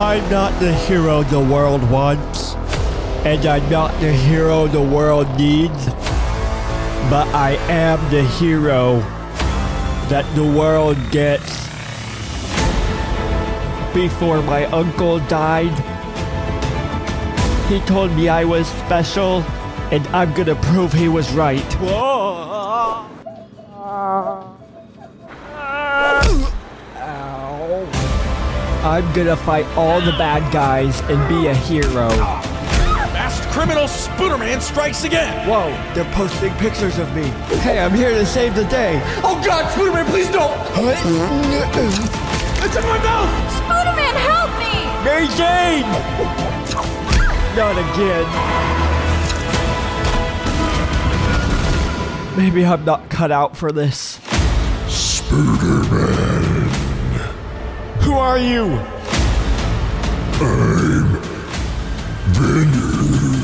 I'm not the hero the world wants, and I'm not the hero the world needs, but I am the hero that the world gets. Before my uncle died, he told me I was special, and I'm gonna prove he was right. Whoa. Ow. I'm gonna fight all the bad guys and be a hero. Masked criminal Spooderman strikes again! Whoa, they're posting pictures of me. Hey, I'm here to save the day. Oh god, Spooderman, please don't! It's in my mouth! Spooderman, help me! Mary Jane! Not again. Maybe I'm not cut out for this. Spooderman. Who are you? I'm Venom.